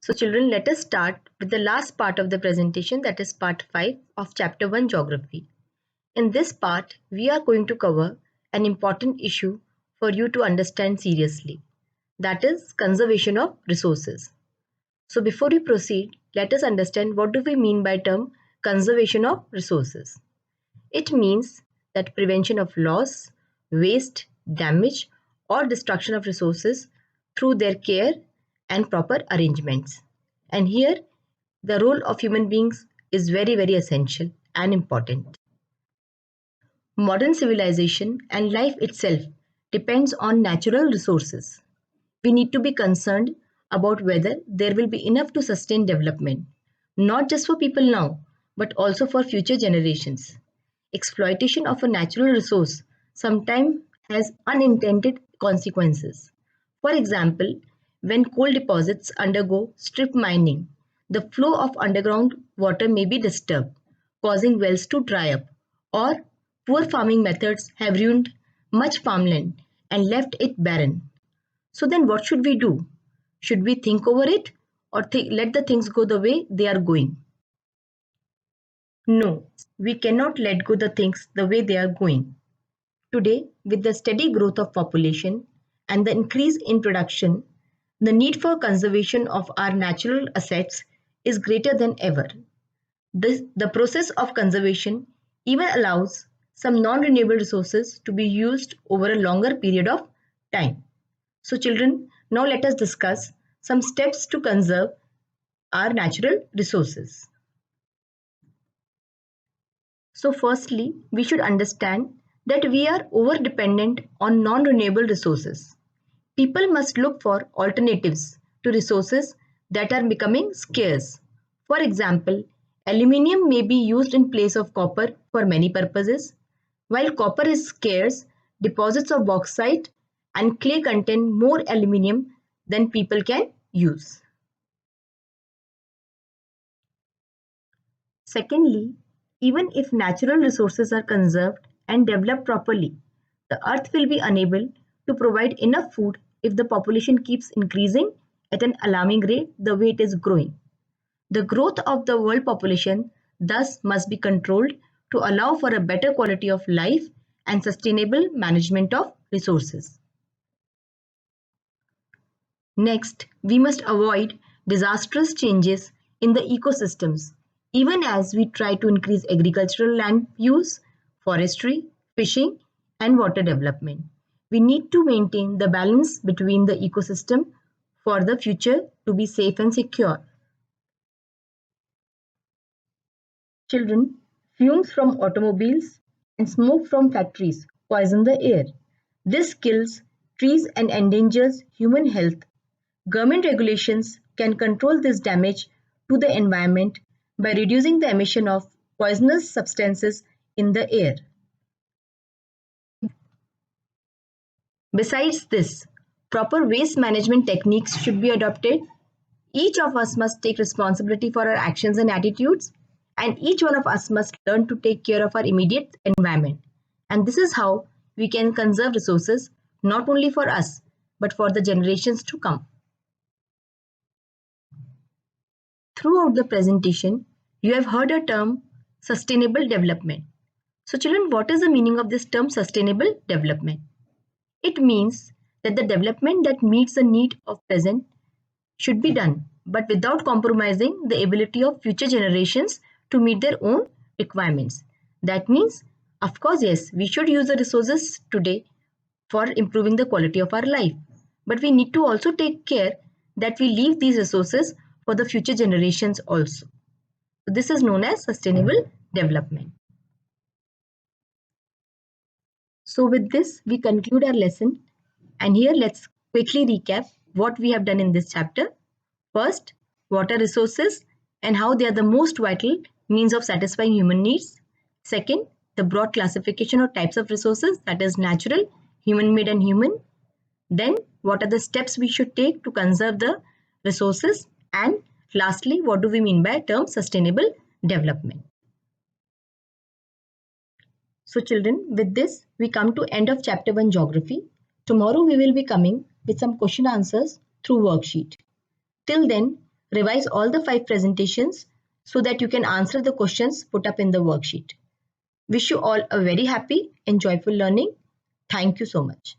So children, let us start with the last part of the presentation, that is part 5 of chapter 1 Geography. In this part, we are going to cover an important issue for you to understand seriously, that is conservation of resources. So before we proceed, let us understand what do we mean by term conservation of resources. It means that prevention of loss, waste, damage or destruction of resources through their care and proper arrangements. And here the role of human beings is very, very essential and important. Modern civilization and life itself depends on natural resources. We need to be concerned about whether there will be enough to sustain development, not just for people now, but also for future generations. Exploitation of a natural resource sometimes has unintended consequences. For example, when coal deposits undergo strip mining, the flow of underground water may be disturbed, causing wells to dry up, or poor farming methods have ruined much farmland and left it barren. So then what should we do? Should we think over it or let the things go the way they are going? No, we cannot let go the things the way they are going. Today, with the steady growth of population and the increase in production, the need for conservation of our natural assets is greater than ever. The process of conservation even allows some non-renewable resources to be used over a longer period of time. So children, now let us discuss some steps to conserve our natural resources. So firstly, we should understand that we are over-dependent on non-renewable resources. People must look for alternatives to resources that are becoming scarce. For example, aluminium may be used in place of copper for many purposes. While copper is scarce, deposits of bauxite and clay contain more aluminium than people can use. Secondly, even if natural resources are conserved and developed properly, the earth will be unable to provide enough food if the population keeps increasing at an alarming rate the way it is growing. The growth of the world population thus must be controlled to allow for a better quality of life and sustainable management of resources. Next, we must avoid disastrous changes in the ecosystems, even as we try to increase agricultural land use, forestry, fishing, and water development. We need to maintain the balance between the ecosystem for the future to be safe and secure. Children, fumes from automobiles and smoke from factories poison the air. This kills trees and endangers human health. Government regulations can control this damage to the environment by reducing the emission of poisonous substances in the air. Besides this, proper waste management techniques should be adopted. Each of us must take responsibility for our actions and attitudes, and each one of us must learn to take care of our immediate environment. And this is how we can conserve resources not only for us but for the generations to come. Throughout the presentation, you have heard a term sustainable development. So children, what is the meaning of this term sustainable development? It means that the development that meets the need of present should be done, but without compromising the ability of future generations to meet their own requirements. That means, of course, yes, we should use the resources today for improving the quality of our life. But we need to also take care that we leave these resources for the future generations also. So this is known as sustainable development. So with this, we conclude our lesson. And here let's quickly recap what we have done in this chapter. First, water resources and how they are the most vital means of satisfying human needs. Second, the broad classification of types of resources, that is natural, human-made and human. Then, what are the steps we should take to conserve the resources? And lastly, what do we mean by term sustainable development? So children, with this, we come to end of chapter 1 geography. Tomorrow we will be coming with some question answers through worksheet. Till then, revise all the 5 presentations so that you can answer the questions put up in the worksheet. Wish you all a very happy and joyful learning. Thank you so much.